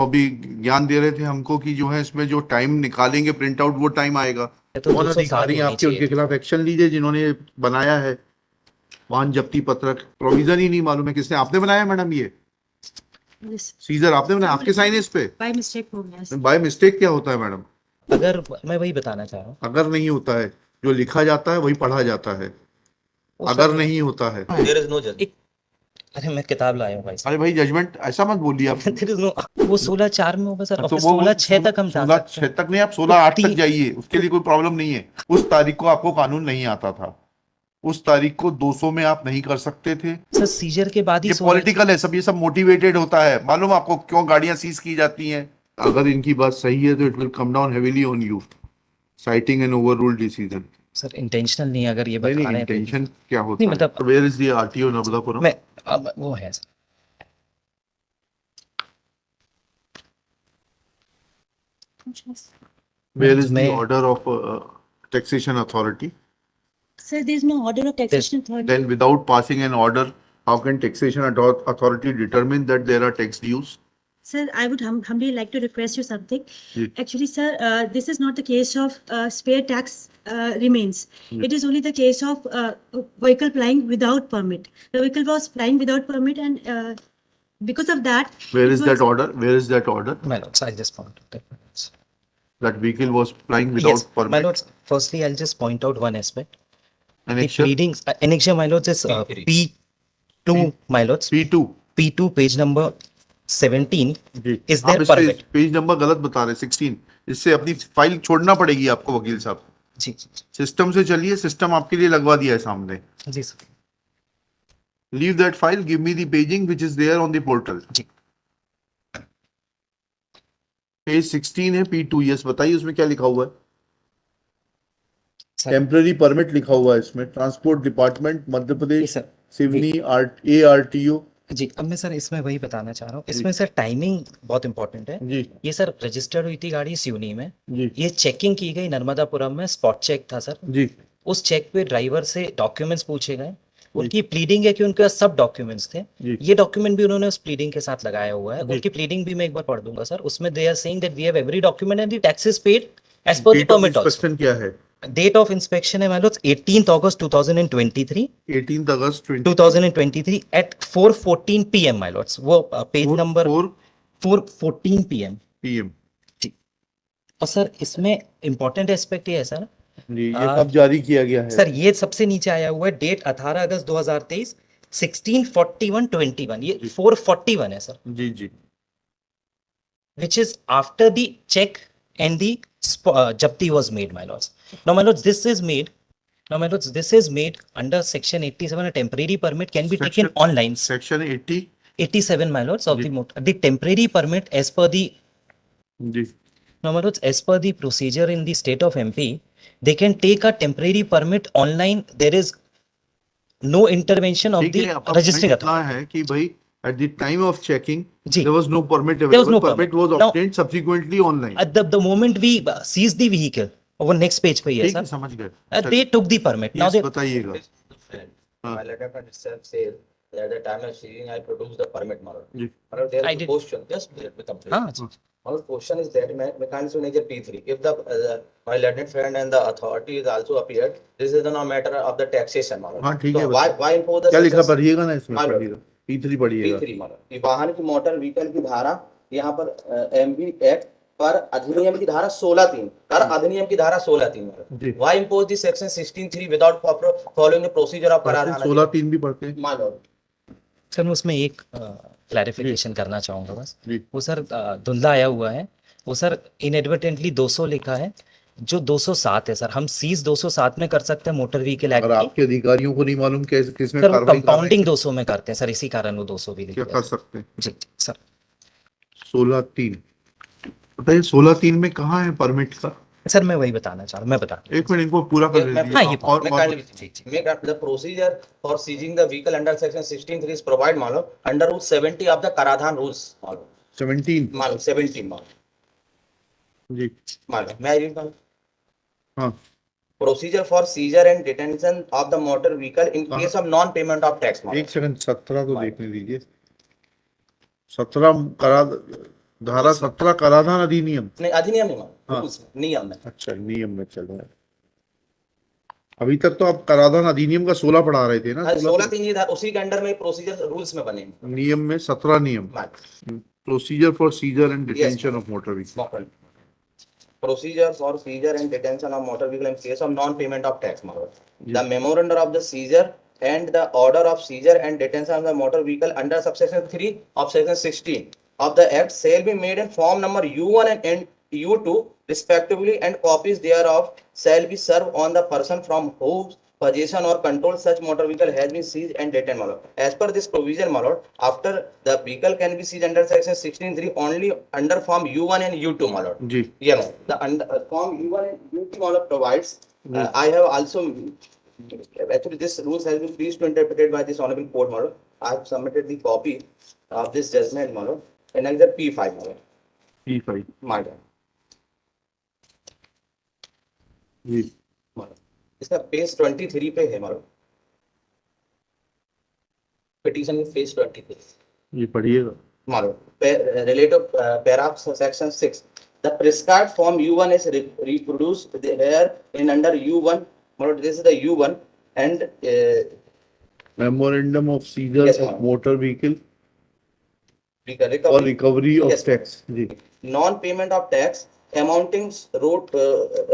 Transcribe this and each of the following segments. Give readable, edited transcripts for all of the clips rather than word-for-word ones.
अभी ज्ञान दे रहे थे हमको कि जो है इसमें जो टाइम निकालेंगे प्रिंट आउट वो टाइम आएगा। तो कौन 207 अधिकारी हैं होनी आपके, चाहिए उनके थी खिलाफ सर। एक्शन लीजिए जिन्होंने बनाया है। वाहन जब्ती पत्रक प्रोविजन ही नहीं मालूम है किसने, आपने बनाया मैडम ये सीजर? आपने बनाया? आपके साइन है इस पे? बाय मिस्टेक हो गया। बाय मिस्टेक क्या होता है मैडम? अगर मैं वही बताना चाह रहा हूँ। अगर नहीं होता है, जो लिखा जाता है वही पढ़ा जाता है, अगर नहीं होता है। देयर इज नो जज। अरे मैं किताब लाया हूँ भाई अरे भाई जजमेंट ऐसा मत बोलिए आप। There is no. वो 16/4 में होगा सर, और तो फिर वो 16/6 तक हम जा 16 सकते 6 हैं। तक नहीं, आप 16/8 तक ती- जाइए, उसके लिए कोई प्रॉब्लम नहीं है। उस तारीख को आपको कानून नहीं आता था, उस तारीख को 200 में आप नहीं कर सकते थे। सर सीजर के बाद ही ये 16। पॉलिटिकल है सब, ये सब मोटिवेटेड होता है। मालूम आपको क्यों गाड़ियां सीज की जाती हैं? अगर इनकी बात सही है तो it will come down heavily on you, citing an overrule decision. Sir intentional नहीं, अगर ये नहीं बता नहीं, रहे हैं तो इंटेंशन क्या होता नहीं, है? मतलब where is the RTO Narmadapuram? मैं अब वो है सर। वेयर इज द मैं order of taxation authority? Sir, there is no order of taxation authority. Then without passing an order, how can taxation authority determine that there are tax dues? Sir, I would humbly like to request you something. जी। Actually, sir, this is not the case of spare tax remains. जी। It is only the case of vehicle plying without permit. The vehicle was plying without permit, and because of that, Where it is was, that order? Where is that order? my lords, I just point out that. That vehicle was flying without Yes, my permit. lords. Firstly, I'll just point out one aspect. The Annexure pleadings, annexure, my lords, is P2, my lords. P2। P2, page number 17. जी। Is आप there इस पे permit? Page number गलत बता रहे, 16। इससे अपनी file छोड़ना पड़ेगी आपको वकील साहब। जी सिस्टम से चलिए, सिस्टम आपके लिए लगवा दिया है सामने। जी sir. Leave that file, give me the paging which is there on the portal. जी पेज 16 है P2। यस, बताइए उसमें क्या लिखा हुआ है? सर। टेम्पररी परमिट लिखा हुआ है इसमें, ट्रांसपोर्ट डिपार्टमेंट मध्य जी प्रदेश, सर। सिवनी ARTO। जी, अब मैं सर इसमें वही बताना चाह रहा हूँ। इसमें सर टाइमिंग बहुत इंपॉर्टेंट है। जी ये सर रजिस्टर्ड हुई थी गाड़ी सिवनी में। जी ये चेकिंग की गई नर्मदापुरम में, स्पॉट चेक था सर। जी उस चेक पे ड्राइवर से डॉक्यूमेंट्स पूछे गए। उनकी प्लीडिंग है कि उनके पास सब डॉक्यूमेंट्स थे। जी। ये डॉक्यूमेंट भी उन्होंने उस प्लीडिंग के साथ लगाया हुआ है। जी। उनकी प्लीडिंग भी मैं एक बार पढ़ दूंगा सर। उसमें they are saying that we have every document and the taxes paid as per the date of permit also. Inspection क्या है? डेट ऑफ इंस्पेक्शन है मतलब 18 अगस्त 2023 18 अगस्त 2023 at 4:14 PM my lords। वो पेज नंबर 4:14 PM PM। जी। और sir इसमें इंपॉर्टेंट एस्पेक्ट ये है सर। जी, ये कब जारी किया गया है? सर ये सबसे नीचे आया हुआ है, डेट 18 अगस्त 2023, 16:41:21। ये 4:41 है सर, जी जी। which is after the check and the jabti was made, my lords. Now, my lords, this is made. Now, my lords, this is made under Section 87. A temporary permit can be taken online. Section 87, my lords, of the temporary permit as per the. जी। Now, my lords, as per the procedure in the state of MP, they can take a temporary permit online. There is no intervention of the registering authority. है कि भाई at the time of checking ji, there was no permit available. there was no permit was Now, obtained subsequently online. at the moment we seized the vehicle, over next page पे ये ठीक है, sir, समझ गए। they took the permit. Now Yes, they बताइएगा। My letter can itself says that at the time of seizing I produced the permit model. Ji. There I is a did. question, just let me complete. हाँ जी, Our question is that mechanics manager P3, if the my learned friend and the authority is also appeared, this is no matter of the taxation model. हाँ ठीक है। So why impose the क्या लिखा sections- पढ़िएगा ना इसमें, हाँ, पढ़िएगा P3 पढ़िएगा। P3 model कि वाहन की मोटर व्हीकल की धारा यहाँ पर MV एक्ट पर अधिनियम की धारा 16(3) कर अधिनियम की धारा 16(3). Why impose the section 16(3) without following the procedure of कराधान? 16(3) भी पढ़ते हैं। My lord. सर मैं उसमें एक क्लैरिफिकेशन करना चाहूंगा बस। जी। वो सर धुंधला आया हुआ है, वो सर इनएडवर्टेंटली 200 लिखा है, जो 207 है सर। हम सीज 207 में कर सकते हैं मोटर व्हीकल एक्ट अगर की। आपके अधिकारियों को नहीं मालूम कैसे किसमें सर वो कार्रवाई कर रहे हैं, कंपाउंडिंग 200 में करते हैं सर, इसी कारण वो 200 भी क्या लिखते कर हैं सकते हैं? जी सर। 16(3) बताइए, 16(3) में कहाँ है परमिट का? सर मैं वही बताना चाह रहा हूँ, मैं बता एक मिनट इनको पूरा कर मैं- लीजिए। हाँ, ये और Make up the procedure for seizing the vehicle under section 16(3) is provide मालो under rule 70 of the कराधान rules मालो 17। मालो 17 मालो जी मालो मैं read मालो हाँ। procedure for seizure and detention of the motor vehicle in case of non payment of tax मालो। एक सेकंड, 17 तो देखने दीजिए। 17 करा धारा 17 कराधान अधिनियम। नहीं, अधिनियम नहीं मालूम, हाँ। rules में, नियम में। अच्छा, नियम में चल रहा है। अभी तक तो आप कराधान अधिनियम का 16 पढ़ा रहे थे ना? 16 तीन ये उसी के अंडर में प्रोसीजर रूल्स में बने। नियम में 17 नियम। Procedure for seizure and detention of motor vehicle. Procedure for seizure and detention of motor vehicle in case of non-payment of tax. The memorandum of the seizure and the order of seizure and detention of the motor vehicle under subsection 3 of section 16 of the Act shall be made in form number U1 and U2 respectively, and copies thereof shall be served on the person from whose possession or control such motor vehicle has been seized and detained, my lord. As per this provision, my lord, after the vehicle can be seized under section 16(3) only under form U1 and U2, my lord. जी। Yeah, ma'am. The form U1 and U2, my lord, provides. I have also actually this rules has been pleased to interpreted by this honorable court, my lord. I have submitted the copy of this judgment, my lord, in exhibit P5, my lord. P5 My lord. जी। my lord. इसका page 23 पे है, my lord. Petition in phase 23. ये पढ़िएगा। My lord. Relative paragraph section 6. The prescribed form U1 is reproduced here in under U1. My lord, this is the U1 and memorandum of seizure Yes, of ma'am. Motor vehicle recovery. और recovery of Yes, ma'am. Tax. जी। Non-payment of tax amounting road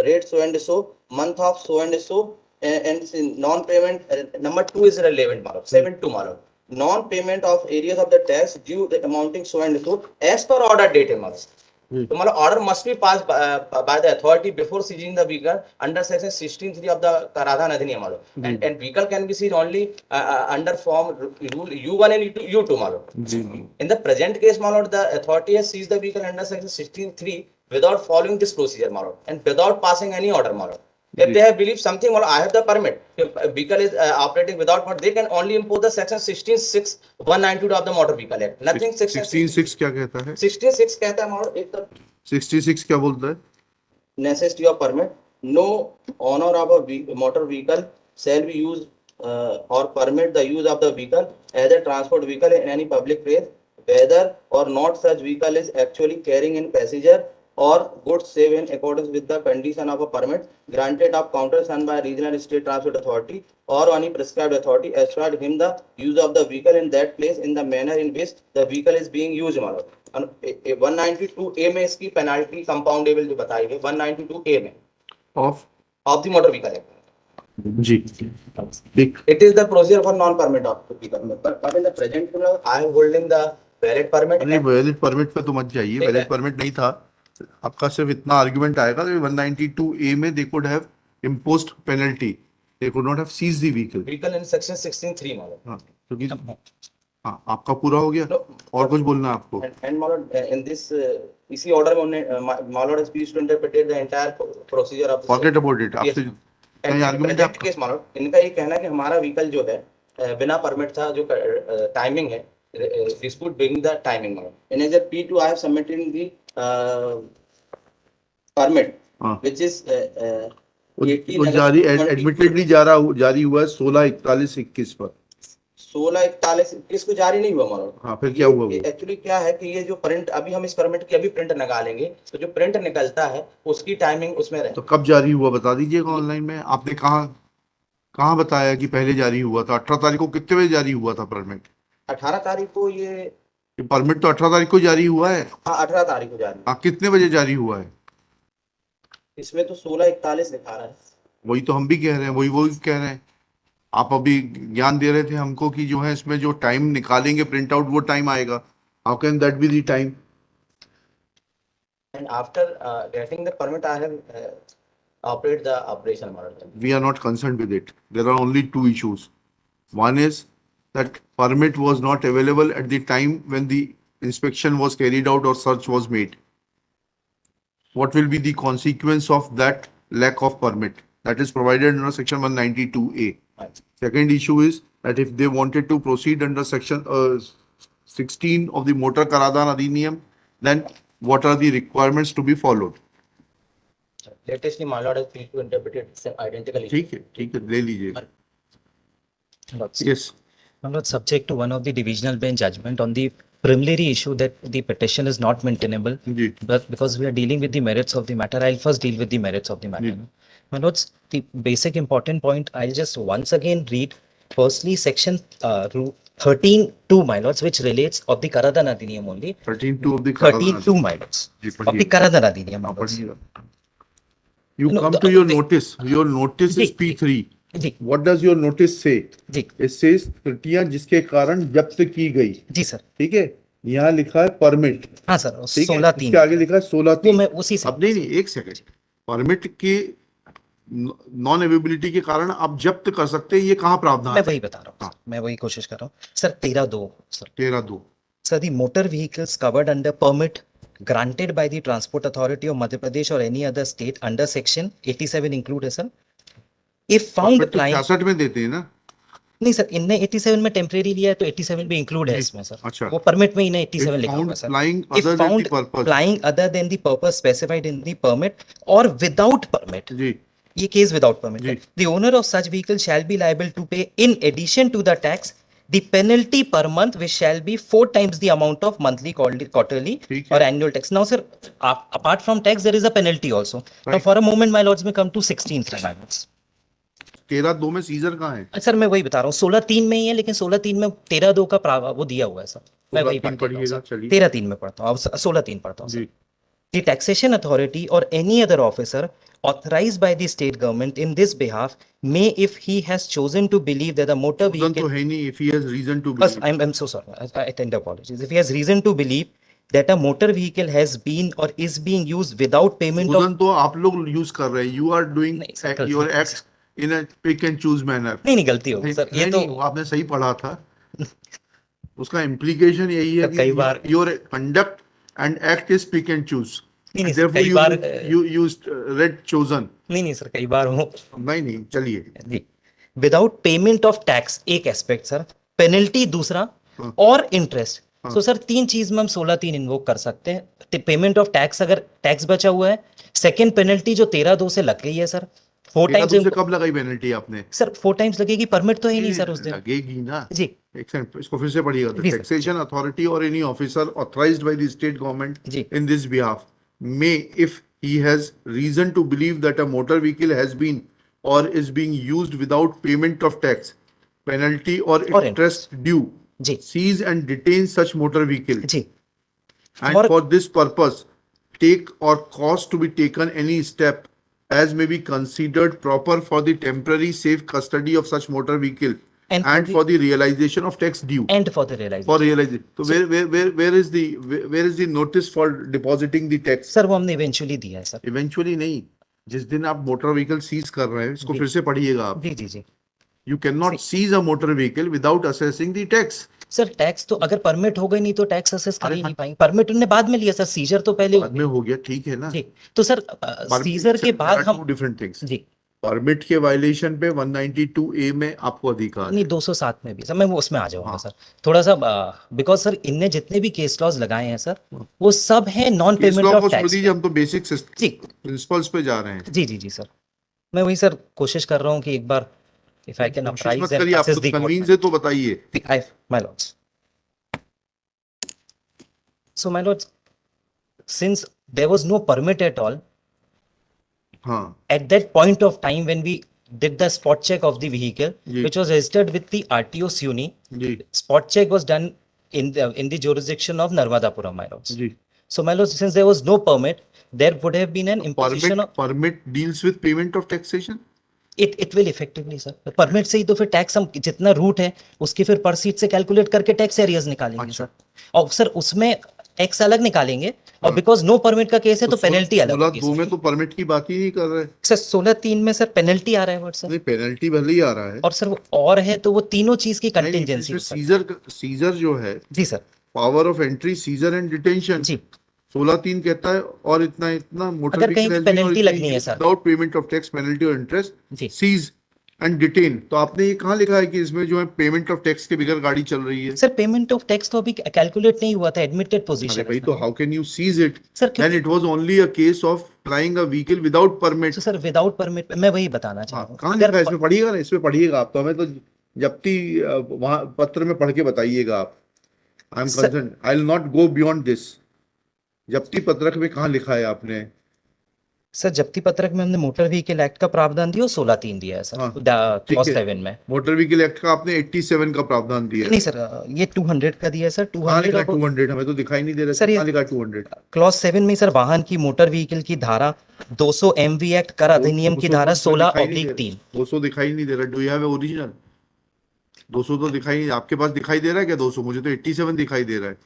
rate so and so, month of so and so, and non-payment number 2 is relevant, Maro. 7(2), Maro. Non-payment of areas of the tax due the amounting so and so as per order date, Maro. So, Maro, order must be passed by the authority before seizing the vehicle under section 16(3) of the Karadhan Adhiniyam, Maro. And vehicle can be seized only under form rule U1 and U2, Maro. जी। In the present case, my lord, the authority has seized the vehicle under section 16(3) without following this procedure, my lord, and without passing any order, my lord. If they have believed something, well, I have the permit. If a vehicle is operating without permit, they can only impose the section 16(6) 192 of the Motor Vehicle Act. Nothing section 16(6) क्या कहता है? 16(6) कहता है, my lord, एक तो 66 क्या बोलता है? necessity of permit. No owner of a motor vehicle shall be used or permit the use of the vehicle as a transport vehicle in any public place, whether or not such vehicle is actually carrying in passenger or goods save in accordance with the condition of a permit granted of counter signed by regional state transport authority or any prescribed authority assured him the use of the vehicle in that place in the manner in which the vehicle is being used, my lord. 192A में इसकी penalty compoundable जो बताई गई 192A में of of the motor vehicle act. जी। ठीक। It is the procedure for non-permit of the vehicle. But in the present, I am holding the valid permit. नहीं, valid permit पे तो मत जाइए। ठीक है। वैलिड परमिट नहीं था आपका, सिर्फ इतना आर्गुमेंट आएगा कि 192A में they could have imposed penalty, they could not have seized the vehicle. Vehicle in section 16(3, my lord. हाँ, क्योंकि हाँ, आपका पूरा हो गया। No. और कुछ बोलना है आपको? And my lord, in this इसी order में उन्होंने my lord has pleased to interpret the entire procedure of. Forget about it. Yes. आपसे And कहीं in आर्गुमेंट present आपका? case, my lord, इनका ये कहना है कि हमारा व्हीकल जो है बिना परमिट था, जो टाइमिंग है dispute being the timing, my lord. In as a P2 I have submitted the permit हाँ। which is वो जारी एडमिटेडली जारी हुआ है 16/41/21 पर। 16/41/21 को जारी नहीं हुआ, मान लो। हाँ, फिर क्या हुआ वो? एक्चुअली क्या है कि ये जो प्रिंट अभी हम इस परमिट की अभी प्रिंट निकालेंगे, तो जो प्रिंट निकलता है उसकी टाइमिंग उसमें रहे। तो कब जारी हुआ बता दीजिएगा ऑनलाइन में। आपने कहाँ बताया कि पहले जारी हुआ था? 18 तारीख को कितने बजे जारी हुआ था परमिट? 18 तारीख को ये परमिट तो 18 तारीख को जारी हुआ है। हाँ, 18 तारीख को जारी। हाँ, कितने बजे जारी हुआ है? इसमें तो 16/41 दिखा रहा है। वही तो हम भी कह रहे हैं, वही कह रहे हैं। आप अभी ज्ञान दे रहे थे हमको कि जो है इसमें जो टाइम निकालेंगे प्रिंट आउट वो टाइम आएगा। How can that be the time? And after getting the permit, I have operate the operation model. We are not concerned with it. There are only two issues. One is that permit was not available at the time when the inspection was carried out or search was made. What will be the consequence of that lack of permit? That is provided under section 192A. Second issue is that if they wanted to proceed under section 16 of the Motor Karadhan Adhiniyam, then what are the requirements to be followed? Latestly, my lord has pleased to interpret it identically. ठीक है, ले लीजिए। Yes. I'm not subject to one of the divisional bench judgment on the preliminary issue that the petition is not maintainable, ji but because we are dealing with the merits of the matter, I'll first deal with the merits of the matter. My lords, the basic important point, I'll just once again read. Firstly, section 13(2), my lords, which relates of the Karadan Adhiniyam only. 13(2) of the 13(2), my lords, ji of the पढ़िए Karadan Adhiniyam, my हाँ, lords. पढ़िए you No, come the- to your the- notice. Your notice is ji, P3. Ji, What does your notice say? Ji, It says त्रुटियां जिसके कारण जब्त की गई, जी sir, ठीक है। यहाँ लिखा है परमिट, हाँ सर, ठीक है। 16(3). इसके आगे लिखा है 16(3). वो मैं उसी से, अब नहीं, एक सेकंड, परमिट के नॉन अवेबिलिटी के कारण आप जब्त कर सकते हैं, ये कहाँ प्रावधान मैं है? वही बता रहा हूँ, मैं वही कोशिश कर रहा हूँ sir. 13(2), sir, 13(2). Sir, the motor vehicles covered under permit granted by the Transport Authority of Madhya Pradesh or any other state under section 87 include है सर. If found परमिट तो applying, 66 में देते हैं ना। नहीं सर, इनने 87 में टेम्परेरी लिया है तो 87 भी इंक्लूड है जी, इसमें सर. अच्छा। वो परमिट में इन्हें 87 If लिखा found हुआ है sir. flying If other than found the purpose, flying other than the purpose specified in the permit or without permit, जी ये केस विदाउट परमिट जी। है. The owner of such vehicle shall be liable to pay in addition to the tax the penalty per month which shall be 4 times the amount of monthly, quarterly ठीक है। or annual tax. Now sir, apart from tax there is a penalty also. Now Right. for a moment my lords may come to 16th amendments. 13(2) में scissor कहाँ है? Sir मैं वही बता रहा हूँ, 16(3) में ही है, लेकिन 16(3) में 13(2) का वो दिया हुआ है सर. मैं वही 16(3) पढ़िएगा, चलिए। 13(3) में पढ़ता हूँ, अब 16(3) पढ़ता हूँ. जी The taxation authority or any other officer authorized by the state government in this behalf may, if he has chosen to believe that the motor उधर तो vehicle, है नहीं, if he has reason to First, believe. I'm so sorry. I tender apologies. If he has reason to believe that a motor vehicle has been or is being used without payment of, उधर तो आप लोग use कर रहे हैं, you are doing नहीं, sir, गलती your है, acts in a pick and choose manner. नहीं गलती होगी सर, ये नहीं, तो नहीं, आपने सही पढ़ा था। उसका implication यही है सर, कई बार- कि your conduct and act is pick and choose. नहीं सर, Therefore कई बार you used read chosen. नहीं सर, कई बार वो नहीं, चलिए। जी, विदाउट पेमेंट ऑफ टैक्स एक एस्पेक्ट सर, पेनल्टी दूसरा हाँ। और इंटरेस्ट. हाँ। सो सर 3 चीज में हम 16(3) इन्वोक कर सकते हैं. पेमेंट ऑफ टैक्स, अगर टैक्स बचा हुआ है. सेकंड पेनल्टी जो 13(2) से लग गई है सर, 4 देहरादून से टाइम्स कब लगाई पेनल्टी आपने? सर, 4 टाइम्स लगेगी. परमिट तो है नहीं सर उस दिन. लगेगी ना। जी एक सेकंड, इसको फिर से पढ़िएगा। जी, सर। टैक्सेशन अथॉरिटी और any officer authorised by the state government जी in this behalf may, if he has reason to believe that a motor vehicle has been or is being used without payment of tax, penalty or Or interest due, जी seize and detain such motor vehicle, जी and For- for this purpose take or cause to be taken any step as may be considered proper for the temporary safe custody of such motor vehicle And and for for the realization of tax due. And for the realisation. For realization. So where is the notice for depositing the tax? Sir वो हमने eventually दिया है sir. Eventually नहीं, जिस दिन आप motor vehicle seize कर रहे हैं, इसको जी। फिर से पढ़िएगा आप। जी जी जी You cannot seize a motor vehicle without assessing the tax. Sir, tax तो अगर परमिट हो गई नहीं तो टैक्स असेस कर अरे ही हाँ। नहीं पाएंगे. परमिट उन्होंने बाद में लिया सर, सीजर तो पहले बाद में हो गया, ठीक है ना। जी. तो सर सीजर के बाद There are हम two different things. जी परमिट के वायलेशन पे 192A में आपको अधिकार है। नहीं 207 में भी सर, मैं वो उसमें आ जाऊंगा हाँ। सर थोड़ा सा, बिकॉज सर इनने जितने भी केस लॉज लगाए हैं सर, वो सब है नॉन इस पेमेंट लॉ ऑफ को छोड़ टैक्स. दीजिए, हम तो बेसिक जी प्रिंसिपल्स पे जा रहे हैं। जी जी जी सर, मैं वही सर कोशिश कर रहा हूँ कि एक बार इफ आई कैन कोशिश मत अपराइज करिए, एंड आपको असेस द कन्वींस है तो बताइए। My lords. So my lords, since there was no permit at all हाँ at that point of time when we did the spot check of the vehicle, जी। which was registered with the RTO SUNI, जी spot check was done in the jurisdiction of Narmadapuram, my lords. जी। So, my lords, since there was no permit, there would have been an imposition of permit deals with payment of taxation. it will effectively sir. Permit से ही तो फिर tax हम जितना root है उसकी फिर पर सीट से कैलकुलेट करके टैक्स एरियाज निकालेंगे अच्छा। सर, और सर उसमें टैक्स अलग निकालेंगे, और बिकॉज नो परमिट का केस है तो पेनल्टी अलग होगी 16(2) में तो परमिट की बात ही नहीं कर रहे। सर. 16(3) में सर पेनल्टी आ रहा है, सर. नहीं, पेनल्टी भले ही आ रहा है। और सर वो और है तो वो तीनों चीज की नहीं, कंटिजेंसी इसमें सीजर जो है, जी sir. Power of entry, seizure and detention, जी 16(3) कहता है और इतना मोटर अगर कहीं पे penalty लगनी है, sir. Without payment of tax, penalty और इंटरेस्ट, जी सीज एंड डिटेन। तो आपने ये कहाँ लिखा है कि इसमें जो है पेमेंट ऑफ टैक्स के बगैर गाड़ी चल रही है? सर, पेमेंट ऑफ टैक्स तो अभी कैलकुलेट नहीं हुआ था, एडमिटेड अरे पोजीशन भाई, तो how can you seize it? Sir. Then it was only a case of flying a vehicle without permit. Sir without permit, मैं वही बताना चाह रहा कहाँ हूँ. लिखा है? इसमें पढ़िएगा ना, इसमें पढ़िएगा आप। तो हमें तो जब्ती वहां पत्र में पढ़ के बताइएगा आप। I am Sir- concern, I will not go beyond this. जब्ती पत्रक में कहाँ लिखा है आपने? सर जब्ती पत्रक में हमने मोटर व्हीकल एक्ट का प्रावधान दिया और 16(3) दिया है हाँ, सर ठीक क्लॉज है। 7 में। मोटर व्हीकल एक्ट का आपने 87 का प्रावधान दिया है। नहीं सर ये 200 का दिया है सर, कहाँ 200 लिखा और 200? हमें तो दिखाई नहीं दे रहा। सर, ये- कहाँ लिखा 200? क्लॉज 7 में सर वाहन की मोटर व्हीकल की धारा 200 MV एक्ट कर अधिनियम की धारा 16/3। 200 दिखाई नहीं दे रहा। Do you have original? 200 तो दिखाई, आपके पास दिखाई दे रहा है क्या 200? मुझे तो 87 दिखाई दे रहा है।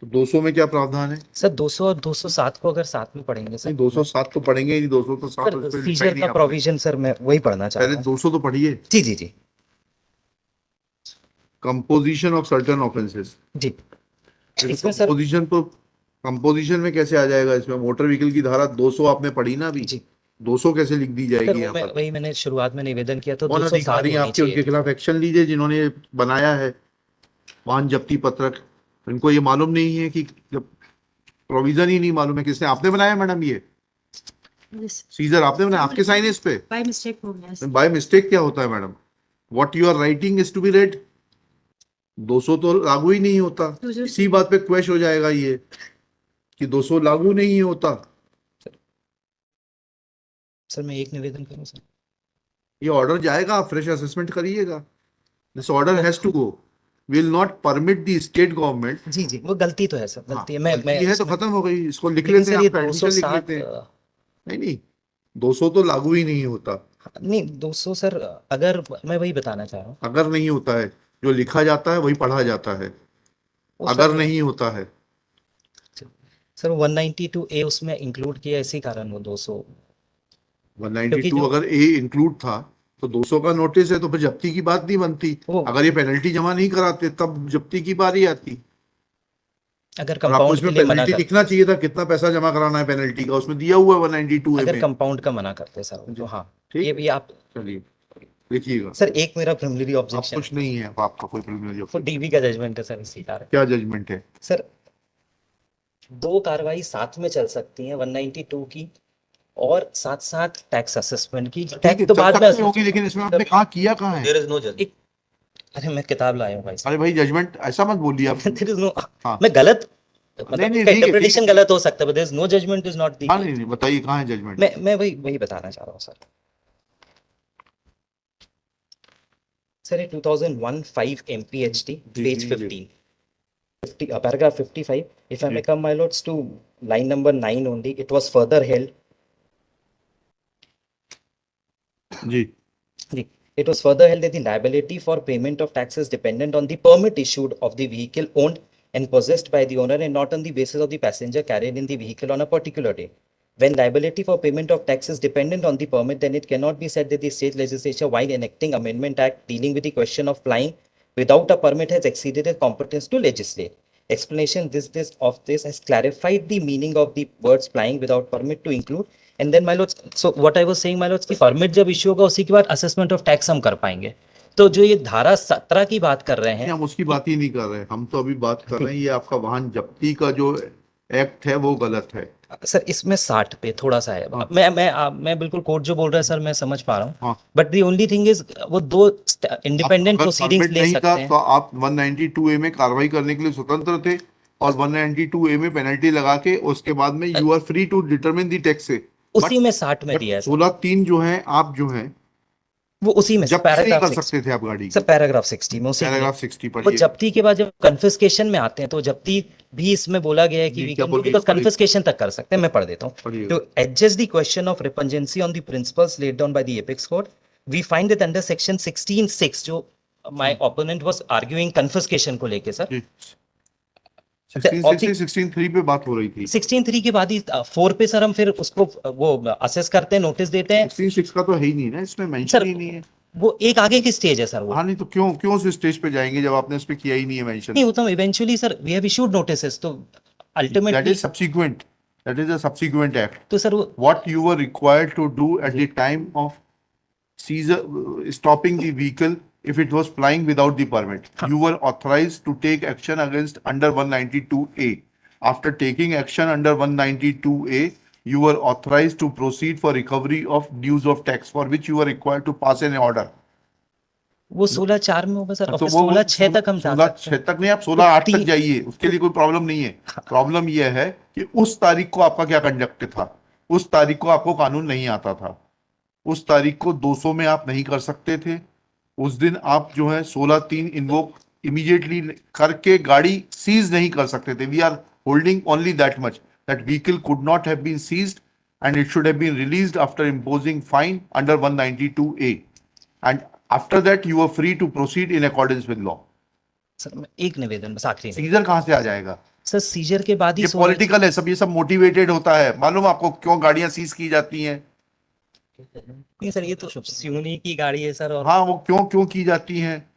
तो 200 में क्या प्रावधान है? सर 200 और 207 को अगर साथ में पढ़ेंगे सर, नहीं, 207 तो पढ़ेंगे ही नहीं। 200 तो सात सर उस पे लिखा ही सीजर नहीं का आपने। प्रोविजन सर मैं वही पढ़ना चाह पहले रहा हूँ। 200 तो पढ़िए। जी जी जी कंपोजिशन ऑफ सर्टेन ऑफेंसेस। जी। इसमें सर कंपोजिशन तो, कंपोजिशन में कैसे आ जाएगा इसमें? मोटर व्हीकल की धारा 200 आपने पढ़ी ना अभी। जी 200 कैसे लिख दी सर जाएगी यहाँ पर? वही मैंने शुरुआत में निवेदन किया तो कौन 207 अधिकारी हैं होनी आपके? उनके चाहिए। खिलाफ एक्शन लीजिए जिन्होंने ये बनाया है वाहन जब्ती पत्रक। इनको ये मालूम नहीं है कि जब प्रोविजन ही नहीं मालूम है। किसने? आपने बनाया मैडम ये Yes, सीजर? आपने बनाया? आपके साइन है इस पे? by mistake हो गया sir. बाय मिस्टेक क्या होता है madam? What you are writing is to be red. 200 तो लागू ही नहीं होता। 200 इसी बात पे क्वेश्चन हो जाएगा ये कि 200 लागू नहीं होता। सर मैं एक निवेदन करूँ सर? ये ऑर्डर जाएगा, आप फ्रेश असेसमेंट करिएगा। This order has to go. Will not permit the state government. जी जी वो गलती तो है सर, गलती है। मैं ये है तो खत्म हो गई। इसको लिख लेकिन लेते हैं, सर ये आपका एडिशन लिख 207 लेते हैं। नहीं नहीं, 200 तो लागू ही नहीं होता। नहीं 200 सर, अगर मैं वही बताना चाह रहा हूँ अगर नहीं होता है, जो लिखा जाता है वही पढ़ा जाता है। वो अगर सर, नहीं होता है सर 192A उसमें इंक्लूड किया, इसी कारण वो 200। 192 जो- अगर ए इंक्लूड था तो 200 का नोटिस है तो फिर जब्ती की बात नहीं बनती। वो- अगर ये पेनल्टी जमा नहीं कराते तब जब्ती की बारी आती। अगर और आपको कंपाउंड के इसमें लिए मना पेनल्टी कर, लिखना चाहिए था, कितना पैसा जमा कराना है पेनल्टी का, उसमें दिया हुआ है 192 अगर में। कंपाउंड का मना करते सर तो हाँ ठीक ये है। भी आप। चलिए लिखिएगा। सर एक मेरा प्रिलिमिनरी आप ऑब्जेक्शन, कुछ नहीं है आपका कोई preliminary वो objection। डीबी का जजमेंट है सर, इसी कारण। क्या जजमेंट है? सर दो कार्रवाई साथ में चल सकती हैं 192 की और साथ साथ टैक्स असेसमेंट की। ठीक है, टैक्स तो चल बाद में सकती होगी, लेकिन इसमें आपने कहा किया कहाँ है? देयर इज नो जज। अरे मैं किताब लाया हूँ भाई अरे भाई, जजमेंट ऐसा मत बोलिए आप। There is no, हाँ। मैं गलत, नहीं, ठीक है, इंटरप्रिटेशन ठीक है। गलत हो सकता है, but there is no judgment is not the। हाँ, नहीं बताइए कहाँ है जजमेंट? मैं वही बताना चाह रहा हूँ सर। सर ये 2001-5 MPHD page ji, 15 paragraph 55, if I may come my lords to line number 9 only, it was further held, जी it was further held that the liability for payment of taxes dependent on the permit issued of the vehicle owned and possessed by the owner and not on the basis of the passenger carried in the vehicle on a particular day. When liability for payment of tax is dependent on the permit, then it cannot be said that the state legislature, while enacting Amendment Act dealing with the question of flying without a permit, has exceeded its competence to legislate. Explanation of this has clarified the meaning of the words flying without permit to include, and then my lords, so what I was saying my lords कि permit जब issue होगा उसी के बाद assessment of tax हम कर पाएंगे। तो जो ये धारा 17 की बात कर रहे नहीं, हैं, हम उसकी बात ही नहीं कर रहे हैं। हम तो अभी बात कर रहे हैं ये आपका वाहन जब्ती का जो एक्ट है वो गलत है। सर इसमें 60 पे थोड़ा सा है। हाँ। मैं बिल्कुल कोर्ट जो बोल रहा है सर मैं समझ पा रहा हूँ, हाँ। But the only thing is वो दो इंडिपेंडेंट अगर प्रोसीडिंग्स permit ले नहीं सकते था हैं। तो आप 192A में कार्रवाई करने के लिए स्वतंत्र थे और 192A में पेनल्टी लगा के उसके बाद में you are free to determine the tax से। उसी में 60 में दिया है सर, 16(3) जो है, आप जो है वो उसी में जब नहीं पैराग्राफ कर 60 सकते थे आप गाड़ी सर, पैराग्राफ 60 में उसी में। पैराग्राफ 60 वो पढ़िए। जब्ती के बाद जब कन्फिस्केशन में आते हैं तो जब्ती भी इसमें बोला गया है कि जी, वी क्या कैन बोलिए, बिकॉज कन्फिस्केशन तक कर सकते हैं। मैं पढ़ देता हूँ। पढ़िए। To adjust the question of repungency on the principles laid down by the Apex Court, we find that under section 16(6) जो my opponent was arguing confiscation को लेके सर, जी। 16(3) पे बात हो रही थी। 16(3) के बाद ही 4 पे सर हम फिर उसको वो असेस करते हैं, नोटिस देते हैं 16(6) का तो है ही नहीं ना, इसमें सर। मेंशन ही नहीं है। वो एक आगे की स्टेज है सर वो। हाँ, नहीं तो क्यों उस स्टेज पे जाएंगे जब आपने उस पे किया ही नहीं है मेंशन? नहीं होता eventually sir we have issued notices, तो that ultimately is subsequent, that is a subsequent act. तो सर वो What you were required to do at the time of seizure, stopping the vehicle if it was flying without the permit. You were authorized to take action against under 192A. After taking action under 192A, you were authorized to proceed for recovery of dues of tax for which you were required to pass an order. वो 16/4 में होगा sir, और तो फिर वो 16/6 तक हम जा 16/6 सकते हैं। तक नहीं, आप 16/8 तक तीन- जाइए, उसके लिए कोई प्रॉब्लम नहीं है। प्रॉब्लम यह है कि उस तारीख को आपका क्या कंडक्ट था, उस तारीख को आपको कानून नहीं आता था, उस तारीख को 200 में आप नहीं कर सकते थे। उस दिन आप जो है 16/3 इन्वोक इमीडिएटली करके गाड़ी सीज नहीं कर सकते थे। We are holding only that much, that vehicle could not have been seized and it should have been released after imposing fine under 192A, and after that you are free to proceed in accordance with law. Sir मैं एक निवेदन बस आखिरी निवेदन। Scissor कहां से आ जाएगा? Sir scissor के बाद ही ये 16 पॉलिटिकल है सब, ये सब मोटिवेटेड होता है। मालूम आपको क्यों गाड़ियां सीज की जाती हैं? नहीं सर, ये तो सिउनी की गाड़ी है सर, और हाँ, वो क्यों क्यों की जाती हैं?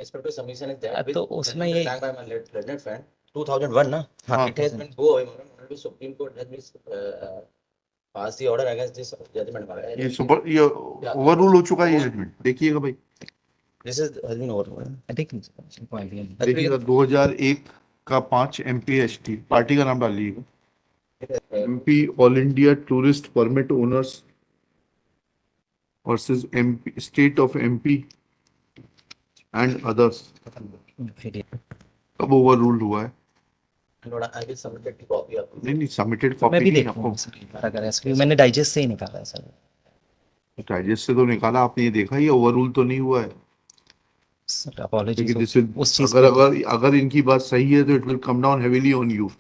Respective submission is that तो उसमें ये- by my learned friend 2001 ना, हाँ। it has been go away, Honorable Supreme Court has been passed the order against this judgment. ये ओवररूल हो चुका है ये जजमेंट, देखिएगा भाई। This is has been overruled. देखिएगा 2001 का 5 MPHT, पार्टी का नाम डालिएगा। MP all India tourist permit owners versus MP state of MP and others, कब ओवररूल हुआ है? Lord, I will submit the copy of this. नहीं, सबमिटेड मैं कॉपी भी नहीं देखूंगा आपको। सर एक बार, अगर ऐसा मैंने डाइजेस्ट से ही निकाला है सर। डाइजेस्ट से तो निकाला आपने, ये देखा ये ओवररूल तो नहीं हुआ है। सर अपॉलॉजी क्योंकि दिस उस चीज अगर पे- अगर अगर इनकी बात सही है तो it will come down heavily on you,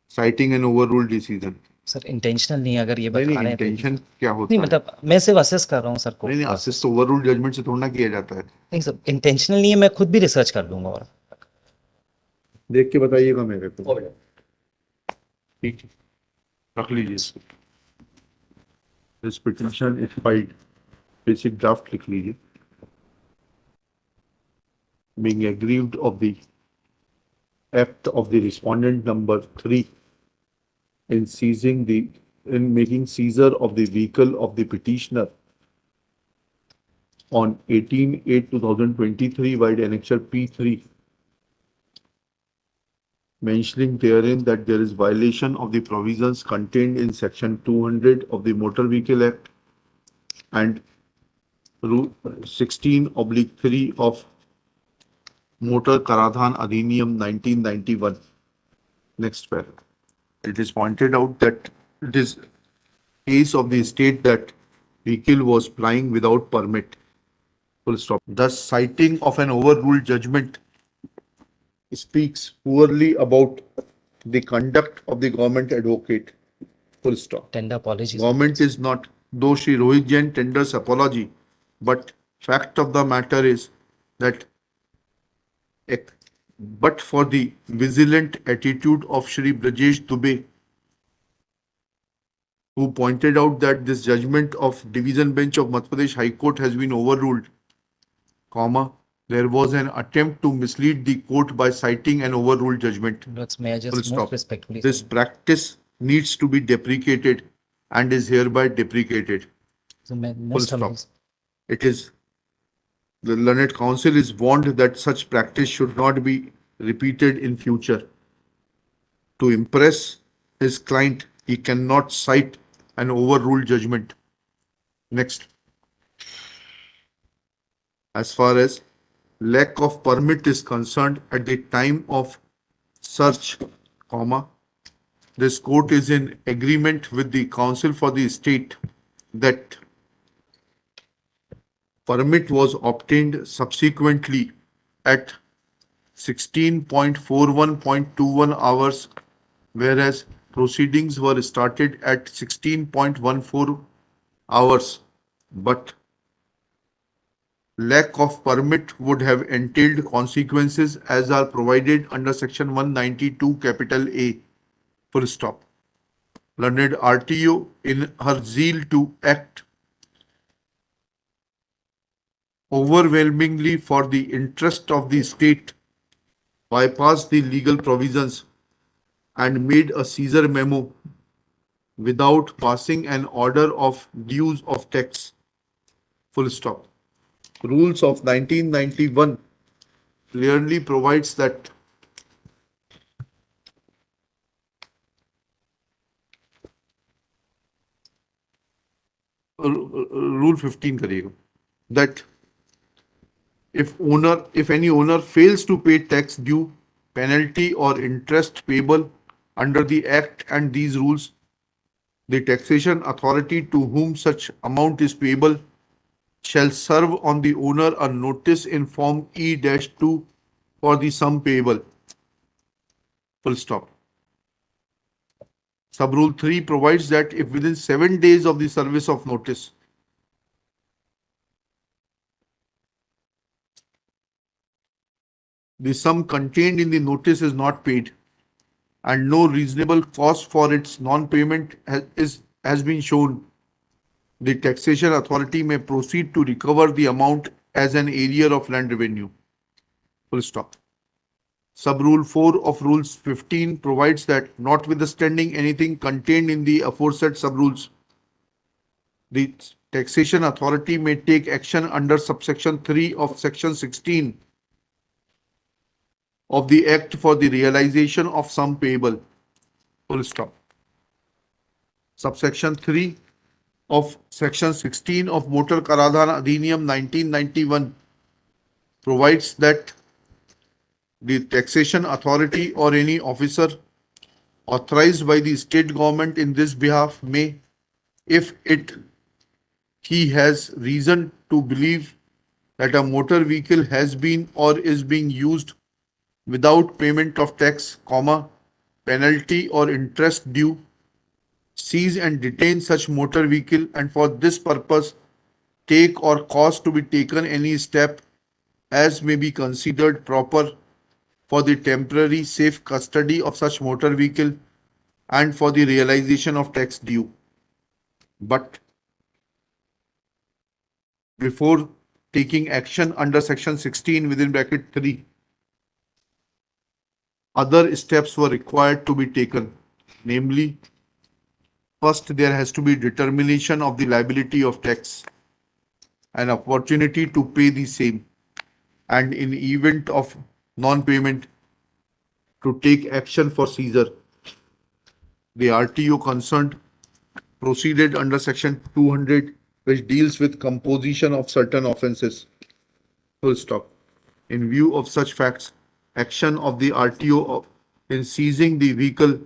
citing an overrule decision. Sir intentional नहीं है, अगर ये नहीं बता नहीं, रहे हैं तो- इंटेंशन क्या होता नहीं है? मतलब मैं सिर्फ असेस कर रहा हूँ सर को। नहीं नहीं, असिस्ट ओवररूल जजमेंट से थोड़ा ना किया जाता है। नहीं सर इंटेंशनल नहीं है, मैं खुद भी रिसर्च कर लूंगा। और देख के बताइएगा मेरे को। Over there. ठीक है, रख लीजिए इसको। This petition is filed, basic draft लिख लीजिए। Being aggrieved of the act of the respondent number 3 in making seizure of the vehicle of the petitioner on 18/8/2023 by the annexure P3, mentioning therein that there is violation of the provisions contained in section 200 of the Motor Vehicle Act and Rule 16/3 of Motor Karadhan Adhiniyam 1991. Next paragraph. It is pointed out that it is case of the state that vehicle was plying without permit. Full stop. Thus, citing of an overruled judgment speaks poorly about the conduct of the government advocate. Full stop. Tender apology Government is not, though Shri Rohit Jain tenders apology, but fact of the matter is that but for the vigilant attitude of Shri Brajesh Dubey, who pointed out that this judgment of Division Bench of Madhya Pradesh High Court has been overruled, comma, there was an attempt to mislead the court by citing an overruled judgment. may I Full just stop. most respectfully This practice needs to be deprecated and is hereby deprecated. so मैं Full most stop. humble- It is, the learned counsel is warned that such practice should not be repeated in future. To impress his client, he cannot cite an overruled judgment. Next. As far as lack of permit is concerned at the time of search, comma, this court is in agreement with the counsel for the state that permit was obtained subsequently at 16.41.21 hours, whereas proceedings were started at 16.14 hours, but lack of permit would have entailed consequences as are provided under section 192 capital A, full stop. Learned RTO, in her zeal to act overwhelmingly for the interest of the state, bypassed the legal provisions and made a seizure memo without passing an order of dues of tax. Full stop. Rules of 1991 clearly provides that Rule 15 करिएगा, that if any owner fails to pay tax due, penalty or interest payable under the Act and these rules, the taxation authority to whom such amount is payable shall serve on the owner a notice in Form E-2 for the sum payable. Full stop. Sub-rule 3 provides that if within 7 days of the service of notice, the sum contained in the notice is not paid and no reasonable cause for its non-payment has been shown, the taxation authority may proceed to recover the amount as an arrear of land revenue. Full stop. Sub-rule 4 of Rules 15 provides that notwithstanding anything contained in the aforesaid sub-rules, the taxation authority may take action under subsection 3 of section 16 of the Act for the realization of sum payable. Full stop. Subsection 3 of section 16 of Motor Karadhan Adhiniyam 1991 provides that the taxation authority or any officer authorized by the state government in this behalf may, if he has reason to believe that a motor vehicle has been or is being used without payment of tax, penalty or interest due, seize and detain such motor vehicle and for this purpose take or cause to be taken any step as may be considered proper for the temporary safe custody of such motor vehicle and for the realization of tax due. But before taking action under section 16 within bracket 3, other steps were required to be taken. Namely, first there has to be determination of the liability of tax, an opportunity to pay the same, and in event of non-payment to take action for seizure. The RTO concerned proceeded under section 200 which deals with composition of certain offences. Full stop. In view of such facts, action of the RTO in seizing the vehicle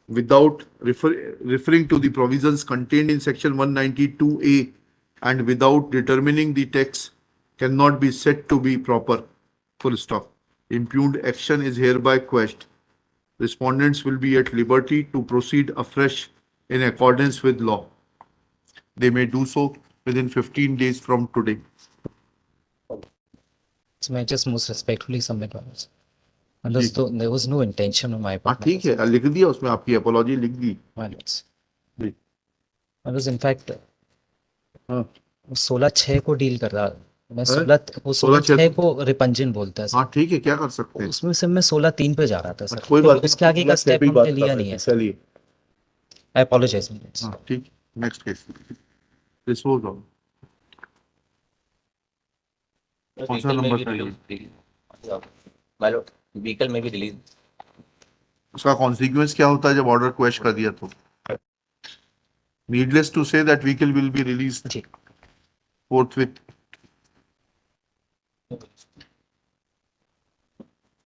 without referring to the provisions contained in section 192A and without determining the tax cannot be said to be proper. Full stop. Impugned action is hereby quashed. Respondents will be at liberty to proceed afresh in accordance with law. They may do so within 15 days from today. So I just most respectfully submit my notes. And there was no intention on my हाँ part. ठीक है, लिख दिया उसमें, आपकी apology लिख दी. My notes. Ji. I was in fact हाँ 16/6 को डील कर रहा. मैं हैं? 16/6 को रिपंजन बोलता है सर. हाँ ठीक है, क्या कर सकते हैं. उसमें से मैं 16/3 पे जा रहा था सर. कोई बात नहीं, उसके आगे का स्टेप हमने लिया नहीं है सर. चलिए. आई अपोलोजाइज. हाँ ठीक. Next case. Dispose of. कौन सा नंबर चाहिए? माइलॉर्ड, व्हीकल में भी रिलीज. उसका कॉन्सिक्वेंस क्या होता है जब ऑर्डर क्वेश कर दिया तो? Needless to say that vehicle will be released ji. forthwith.